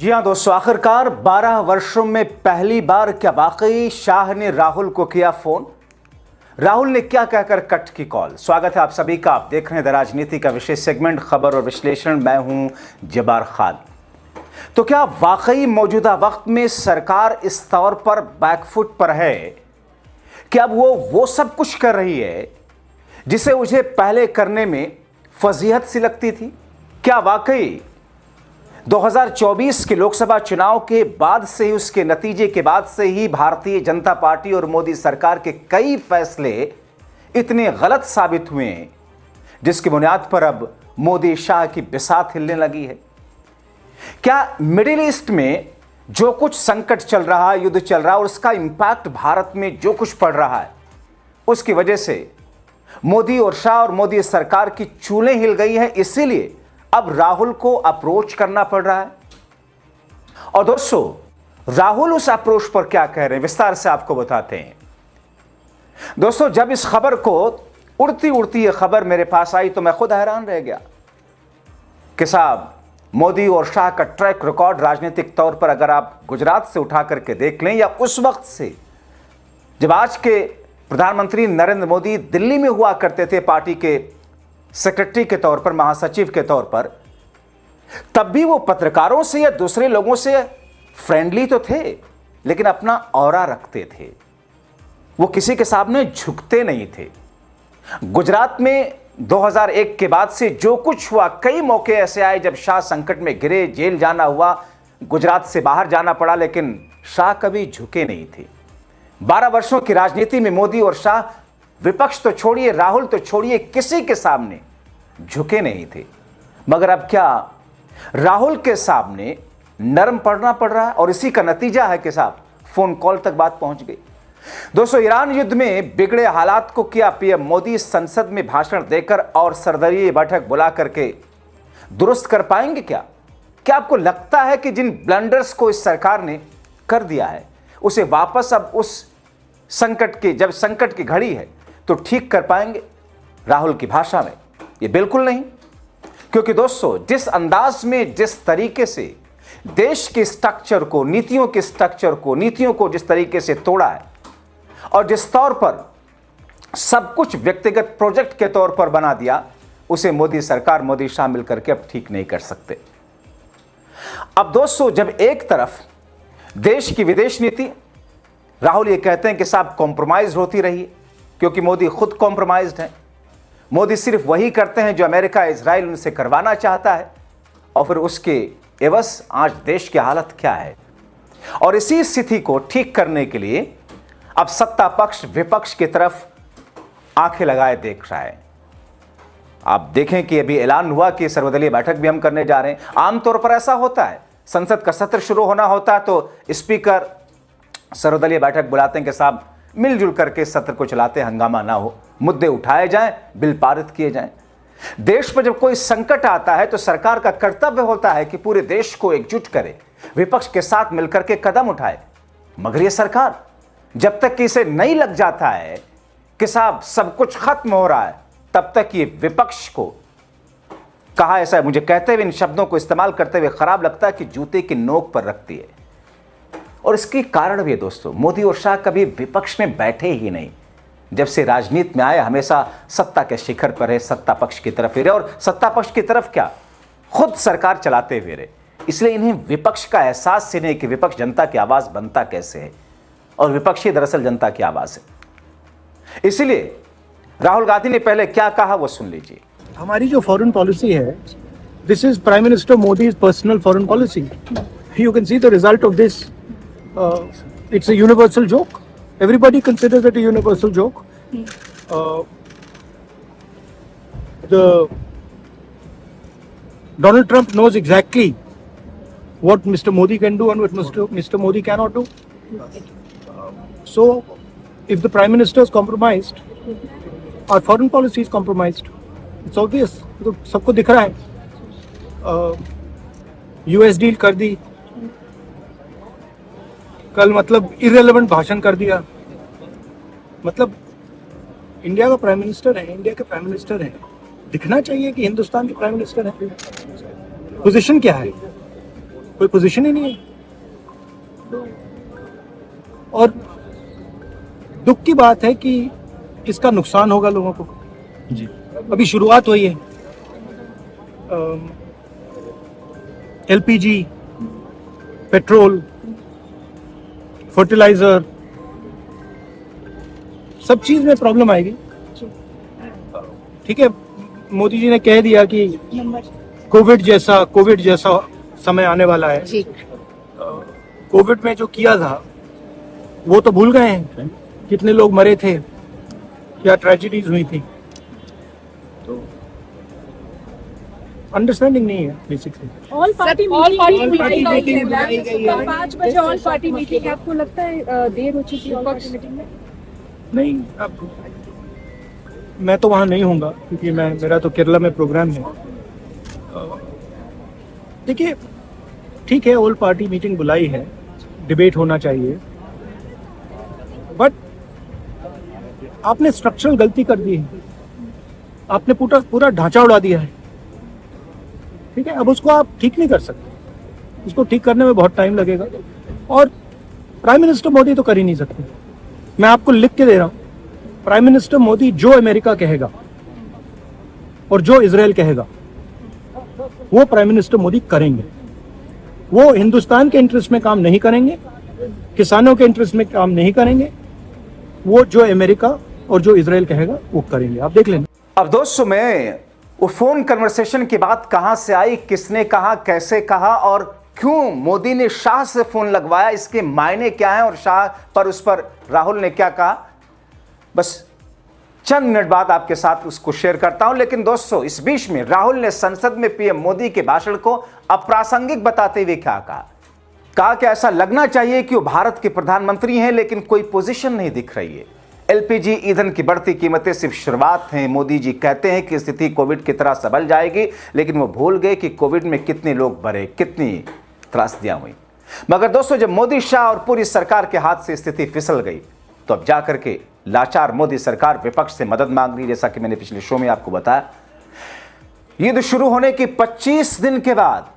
जी हाँ दोस्तों, आखिरकार 12 वर्षों में पहली बार क्या वाकई शाह ने राहुल को किया फोन? राहुल ने क्या कहकर कट की कॉल? स्वागत है आप सभी का। आप देख रहे हैं द राजनीति का विशेष सेगमेंट खबर और विश्लेषण। मैं हूं जब्बार खान। तो क्या वाकई मौजूदा वक्त में सरकार इस तौर पर बैकफुट पर है कि अब वो सब कुछ कर रही है जिसे उसे पहले करने में फजीहत सी लगती थी? क्या वाकई 2024 के लोकसभा चुनाव के बाद से ही, उसके नतीजे के बाद से ही भारतीय जनता पार्टी और मोदी सरकार के कई फैसले इतने गलत साबित हुए हैं जिसकी बुनियाद पर अब मोदी शाह की बिसात हिलने लगी है? क्या मिडिल ईस्ट में जो कुछ संकट चल रहा है, युद्ध चल रहा है और उसका इंपैक्ट भारत में जो कुछ पड़ रहा है, उसकी वजह से मोदी और शाह और मोदी सरकार की चूलें हिल गई है, इसीलिए अब राहुल को अप्रोच करना पड़ रहा है? और दोस्तों, राहुल उस अप्रोच पर क्या कह रहे हैं, विस्तार से आपको बताते हैं। दोस्तों, जब इस खबर को उड़ती उड़ती ये खबर मेरे पास आई तो मैं खुद हैरान रह गया कि साहब, मोदी और शाह का ट्रैक रिकॉर्ड राजनीतिक तौर पर अगर आप गुजरात से उठा करके देख लें या उस वक्त से जब आज के प्रधानमंत्री नरेंद्र मोदी दिल्ली में हुआ करते थे पार्टी के सेक्रेटरी के तौर पर, महासचिव के तौर पर, तब भी वो पत्रकारों से या दूसरे लोगों से फ्रेंडली तो थे लेकिन अपना ऑरा रखते थे। वो किसी के सामने झुकते नहीं थे। गुजरात में 2001 के बाद से जो कुछ हुआ, कई मौके ऐसे आए जब शाह संकट में गिरे, जेल जाना हुआ, गुजरात से बाहर जाना पड़ा, लेकिन शाह कभी झुके नहीं थे। 12 वर्षों की राजनीति में मोदी और शाह, विपक्ष तो छोड़िए, राहुल तो छोड़िए, किसी के सामने झुके नहीं थे। मगर अब क्या राहुल के सामने नरम पड़ना पड़ रहा है? और इसी का नतीजा है कि साहब फोन कॉल तक बात पहुंच गई। दोस्तों, ईरान युद्ध में बिगड़े हालात को किया पीएम मोदी संसद में भाषण देकर और सर्वदलीय बैठक बुला करके दुरुस्त कर पाएंगे क्या? क्या आपको लगता है कि जिन ब्लंडर्स को इस सरकार ने कर दिया है उसे वापस अब उस संकट के, जब संकट की घड़ी है, तो ठीक कर पाएंगे? राहुल की भाषा में ये बिल्कुल नहीं। क्योंकि दोस्तों, जिस अंदाज में, जिस तरीके से देश के स्ट्रक्चर को, नीतियों के स्ट्रक्चर को, नीतियों को जिस तरीके से तोड़ा है और जिस तौर पर सब कुछ व्यक्तिगत प्रोजेक्ट के तौर पर बना दिया, उसे मोदी सरकार, मोदी शाह मिलकर के अब ठीक नहीं कर सकते। अब दोस्तों, जब एक तरफ देश की विदेश नीति, राहुल ये कहते हैं कि साहब कॉम्प्रोमाइज होती रही है क्योंकि मोदी खुद कॉम्प्रोमाइज्ड है। मोदी सिर्फ वही करते हैं जो अमेरिका, इजराइल उनसे करवाना चाहता है, और फिर उसके एवज आज देश की हालत क्या है। और इसी स्थिति को ठीक करने के लिए अब सत्ता पक्ष विपक्ष की तरफ आंखें लगाए देख रहा है। आप देखें कि अभी ऐलान हुआ कि सर्वदलीय बैठक भी हम करने जा रहे हैं। आमतौर पर ऐसा होता है, संसद का सत्र शुरू होना होता है तो स्पीकर सर्वदलीय बैठक बुलाते हैं कि साहब मिलजुल करके सत्र को चलाते, हंगामा ना हो, मुद्दे उठाए जाएं, बिल पारित किए जाएं। देश पर जब कोई संकट आता है तो सरकार का कर्तव्य होता है कि पूरे देश को एकजुट करे, विपक्ष के साथ मिलकर के कदम उठाए। मगर ये सरकार जब तक कि इसे नहीं लग जाता है कि साहब सब कुछ खत्म हो रहा है, तब तक ये विपक्ष को, कहा ऐसा है, मुझे कहते हुए इन शब्दों को इस्तेमाल करते हुए खराब लगता है कि जूते की नोक पर रखती है। और इसके कारण भी है दोस्तों, मोदी और शाह कभी विपक्ष में बैठे ही नहीं। जब से राजनीति में आए हमेशा सत्ता के शिखर पर है, सत्ता पक्ष की तरफ ही रहे, और सत्ता पक्ष की तरफ क्या, खुद सरकार चलाते हुए रहे। इसलिए इन्हें विपक्ष का एहसास ही नहीं कि विपक्ष जनता की आवाज बनता कैसे है, और विपक्ष ही दरअसल जनता की आवाज है। इसलिए राहुल गांधी ने पहले क्या कहा वो सुन लीजिए। हमारी जो फॉरेन पॉलिसी है, this is prime minister Modi's personal foreign policy. You can see the result of this. It's a universal joke. Everybody considers it a universal joke. Donald Trump knows exactly what Mr. Modi can do and what Mr. Modi cannot do. So, if the Prime Minister is compromised, our foreign policy is compromised. It's obvious. तो सबको दिख रहा है। US deal कर दी, कल मतलब irrelevant भाषण कर दिया। मतलब इंडिया का प्राइम मिनिस्टर है, इंडिया के प्राइम मिनिस्टर है, दिखना चाहिए कि हिंदुस्तान के प्राइम मिनिस्टर है। पोजीशन क्या है? कोई पोजीशन ही नहीं है। और दुख की बात है कि इसका नुकसान होगा लोगों को। जी अभी शुरुआत हुई है। एलपीजी, पेट्रोल, फर्टिलाइजर, सब चीज में प्रॉब्लम आएगी। ठीक है, मोदी जी ने कह दिया कि कोविड जैसा समय आने वाला है। जी कोविड में जो किया था वो तो भूल गए हैं, कितने लोग मरे थे, क्या ट्रेजेडीज हुई थी। तो अंडरस्टैंडिंग नहीं है बेसिकली। ऑल पार्टी मीटिंग बुलाई गई है। बुलाई गई है। 5 बजे ऑल पार्टी मीटिंग है। आपको लगता है देर हो चुकी है ऑल पार्टी मीटिंग में? नहीं, अब मैं तो वहाँ नहीं हूँगा क्योंकि मेरा तो केरला में प्रोग्राम है। देखिए, ठीक है, ऑल पार्टी मीटिंग बुलाई है, डिबेट होना चाहिए, बट आपने स्ट्रक्चरल गलती कर दी है। आपने पूरा ढांचा उड़ा दिया है। ठीक है, अब उसको आप ठीक नहीं कर सकते। उसको ठीक करने में बहुत टाइम लगेगा और प्राइम मिनिस्टर मोदी तो कर ही नहीं सकते। मैं आपको लिख के दे रहा हूँ, प्राइम मिनिस्टर मोदी जो अमेरिका कहेगा और जो इजराइल कहेगा वो प्राइम मिनिस्टर मोदी करेंगे। वो हिंदुस्तान के इंटरेस्ट में काम नहीं करेंगे, किसानों के इंटरेस्ट में काम नहीं करेंगे। वो जो अमेरिका और जो इजराइल कहेगा वो करेंगे। आप देख लेना। अब दोस्तों, मैं वो फोन कन्वर्सेशन की बात कहां से आई, किसने कहा, कैसे कहा और क्यों मोदी ने शाह से फोन लगवाया, इसके मायने क्या हैं और शाह पर उस पर राहुल ने क्या कहा, बस चंद मिनट बाद आपके साथ उसको शेयर करता हूं। लेकिन दोस्तों, इस बीच में राहुल ने संसद में पीएम मोदी के भाषण को अप्रासंगिक बताते हुए क्या कहा कि ऐसा लगना चाहिए कि वो भारत के प्रधानमंत्री हैं, लेकिन कोई पोजीशन नहीं दिख रही है। एलपीजी ईंधन की बढ़ती कीमतें सिर्फ शुरुआत हैं। मोदी जी कहते हैं कि स्थिति कोविड की तरह संभल जाएगी, लेकिन वो भूल गए कि कोविड में कितने लोग मरे, कितनी त्रासदियां हुई। मगर दोस्तों, जब मोदी, शाह और पूरी सरकार के हाथ से स्थिति फिसल गई, तो अब जाकर के लाचार मोदी सरकार विपक्ष से मदद मांग रही। जैसा कि मैंने पिछले शो में आपको बताया, युद्ध शुरू होने के 25 दिन के बाद,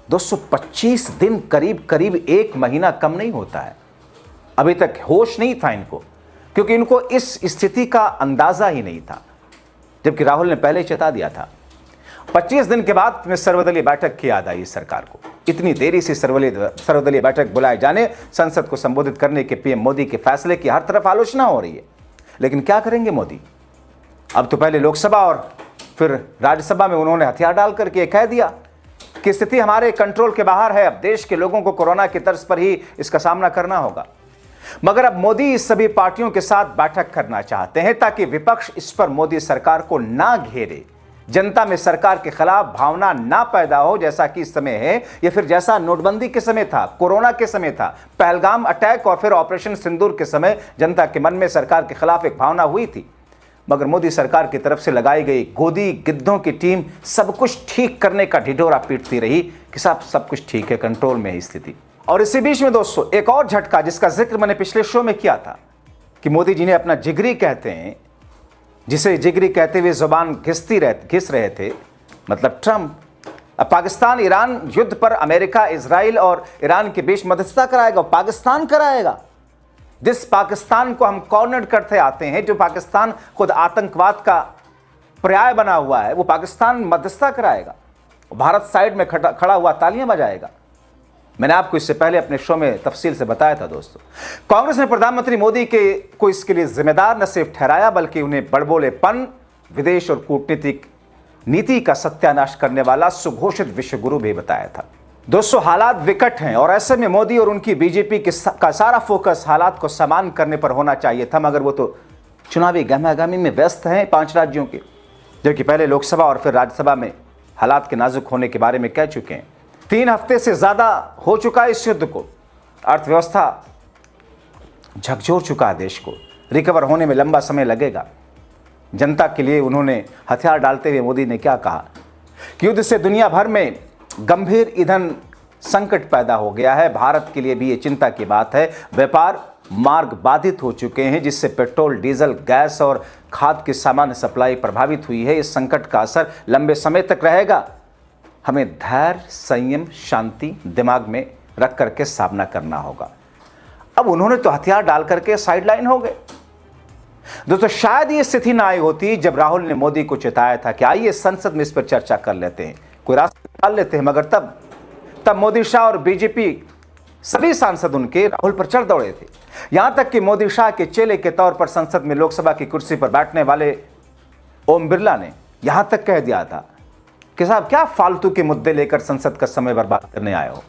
दोस्तों 25 दिन, करीब 1 महीना कम नहीं होता है, अभी तक होश नहीं था इनको, क्योंकि इनको इस स्थिति का अंदाजा ही नहीं था, जबकि राहुल ने पहले चेता दिया था। 25 दिन के बाद में सर्वदलीय बैठक की याद आई सरकार को। इतनी देरी से सर्वदलीय बैठक बुलाए जाने, संसद को संबोधित करने के पीएम मोदी के फैसले की हर तरफ आलोचना हो रही है। लेकिन क्या करेंगे मोदी? अब तो पहले लोकसभा और फिर राज्यसभा में उन्होंने हथियार डाल करके कह दिया कि स्थिति हमारे कंट्रोल के बाहर है, अब देश के लोगों को कोरोना की तर्ज पर ही इसका सामना करना होगा। मगर अब मोदी इस सभी पार्टियों के साथ बैठक करना चाहते हैं ताकि विपक्ष इस पर मोदी सरकार को ना घेरे, जनता में सरकार के खिलाफ भावना ना पैदा हो, जैसा कि इस समय है या फिर जैसा नोटबंदी के समय था, कोरोना के समय था, पहलगाम अटैक और फिर ऑपरेशन सिंदूर के समय जनता के मन में सरकार के खिलाफ एक भावना हुई थी। मगर मोदी सरकार की तरफ से लगाई गई गोदी गिद्धों की टीम सब कुछ ठीक करने का ढिढोरा पीटती रही कि साहब सब कुछ ठीक है, कंट्रोल में है स्थिति। और इसी बीच में दोस्तों, एक और झटका जिसका जिक्र मैंने पिछले शो में किया था कि मोदी जी ने अपना जिगरी कहते हैं, जिसे जिगरी कहते हुए जुबान घिस रहे थे, मतलब ट्रंप, अब पाकिस्तान ईरान युद्ध पर अमेरिका, इजराइल और ईरान के बीच मध्यस्थता कराएगा। पाकिस्तान कराएगा, जिस पाकिस्तान को हम कॉर्नर करते आते हैं, जो पाकिस्तान खुद आतंकवाद का पर्याय बना हुआ है, वो पाकिस्तान मध्यस्थता कराएगा। भारत साइड में खड़ा हुआ तालियां बजाएगा। मैंने आपको इससे पहले अपने शो में तफसील से बताया था दोस्तों। कांग्रेस ने प्रधानमंत्री मोदी को इसके लिए जिम्मेदार न सिर्फ ठहराया, बल्कि उन्हें बड़बोलेपन, विदेश और कूटनीतिक नीति का सत्यानाश करने वाला सुघोषित विश्वगुरु भी बताया था। दोस्तों, हालात विकट हैं और ऐसे में मोदी और उनकी बीजेपी का सारा फोकस हालात को समान करने पर होना चाहिए था, मगर वो तो चुनावी गहमागहमी में व्यस्त हैं 5 राज्यों के, जबकि पहले लोकसभा और फिर राज्यसभा में हालात के नाजुक होने के बारे में कह चुके हैं। 3 हफ्ते से ज्यादा हो चुका है इस युद्ध को, अर्थव्यवस्था झकझोर चुका है, देश को रिकवर होने में लंबा समय लगेगा। जनता के लिए उन्होंने हथियार डालते हुए मोदी ने क्या कहा कि युद्ध से दुनिया भर में गंभीर ईंधन संकट पैदा हो गया है। भारत के लिए भी ये चिंता की बात है। व्यापार मार्ग बाधित हो चुके हैं, जिससे पेट्रोल, डीजल, गैस और खाद्य की सामान्य सप्लाई प्रभावित हुई है। इस संकट का असर लंबे समय तक रहेगा। हमें धैर्य, संयम, शांति दिमाग में रख करके सामना करना होगा। अब उन्होंने तो हथियार डाल करके साइडलाइन हो गए। दोस्तों, शायद ये स्थिति ना आई होती जब राहुल ने मोदी को चिताया था कि आइए संसद में इस पर चर्चा कर लेते हैं, कोई रास्ता निकाल लेते हैं, मगर तब मोदी शाह और बीजेपी सभी सांसद उनके राहुल पर चढ़ दौड़े थे। यहां तक कि मोदी शाह के चेले के तौर पर संसद में लोकसभा की कुर्सी पर बैठने वाले ओम बिरला ने यहां तक कह दिया था कि साहब क्या फालतू के मुद्दे लेकर संसद का समय बर्बाद करने आए हो।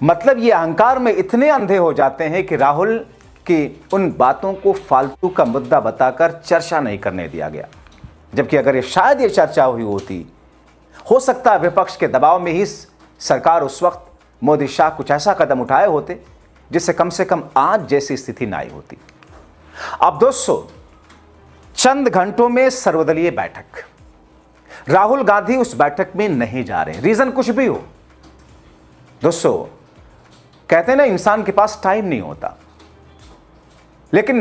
मतलब ये अहंकार में इतने अंधे हो जाते हैं कि राहुल की उन बातों को फालतू का मुद्दा बताकर चर्चा नहीं करने दिया गया। जबकि अगर ये शायद ये चर्चा हुई होती, हो सकता है विपक्ष के दबाव में ही सरकार उस वक्त मोदी शाह कुछ ऐसा कदम उठाए होते जिससे कम से कम आज जैसी स्थिति ना आई होती। अब दोस्तों, चंद घंटों में सर्वदलीय बैठक, राहुल गांधी उस बैठक में नहीं जा रहे, रीजन कुछ भी हो। दोस्तों, कहते हैं ना इंसान के पास टाइम नहीं होता, लेकिन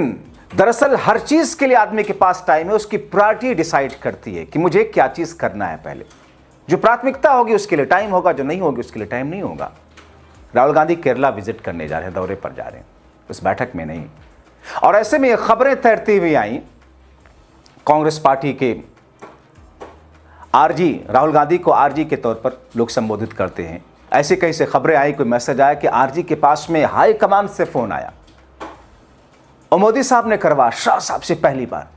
दरअसल हर चीज के लिए आदमी के पास टाइम है। उसकी प्रायोरिटी डिसाइड करती है कि मुझे क्या चीज करना है। पहले जो प्राथमिकता होगी उसके लिए टाइम होगा, जो नहीं होगी उसके लिए टाइम नहीं होगा। राहुल गांधी केरला विजिट करने जा रहे हैं, दौरे पर जा रहे हैं, उस बैठक में नहीं। और ऐसे में खबरें तैरती हुई आई, कांग्रेस पार्टी के आरजी, राहुल गांधी को आरजी के तौर पर लोग संबोधित करते हैं। ऐसे कहीं से खबरें आई, कोई मैसेज आया कि आरजी के पास में हाई कमान से फोन आया और मोदी साहब ने करवा शाह साहब से पहली बार।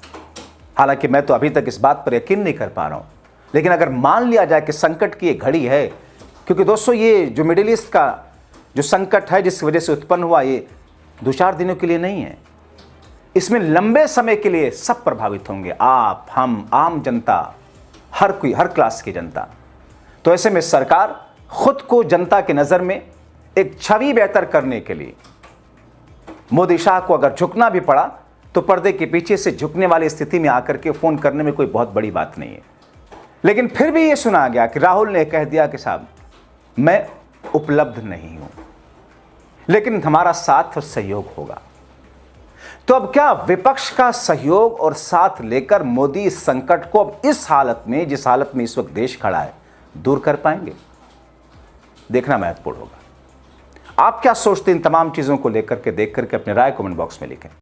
हालांकि मैं तो अभी तक इस बात पर यकीन नहीं कर पा रहा हूं, लेकिन अगर मान लिया जाए कि संकट की ये घड़ी है, क्योंकि दोस्तों ये जो मिडिल ईस्ट का जो संकट है जिस वजह से उत्पन्न हुआ, ये 2-4 दिनों के लिए नहीं है। इसमें लंबे समय के लिए सब प्रभावित होंगे, आप, हम, आम जनता, हर कोई, हर क्लास की जनता। तो ऐसे में सरकार खुद को जनता की नज़र में एक छवि बेहतर करने के लिए मोदी शाह को अगर झुकना भी पड़ा तो पर्दे के पीछे से झुकने वाली स्थिति में आकर के फ़ोन करने में कोई बहुत बड़ी बात नहीं है। लेकिन फिर भी ये सुना गया कि राहुल ने कह दिया कि साहब मैं उपलब्ध नहीं हूं, लेकिन हमारा साथ और सहयोग होगा। तो अब क्या विपक्ष का सहयोग और साथ लेकर मोदी इस संकट को अब इस हालत में, जिस हालत में इस वक्त देश खड़ा है, दूर कर पाएंगे? देखना महत्वपूर्ण होगा। आप क्या सोचते हैं इन तमाम चीजों को लेकर के? देख करके अपने राय कमेंट बॉक्स में लिखें।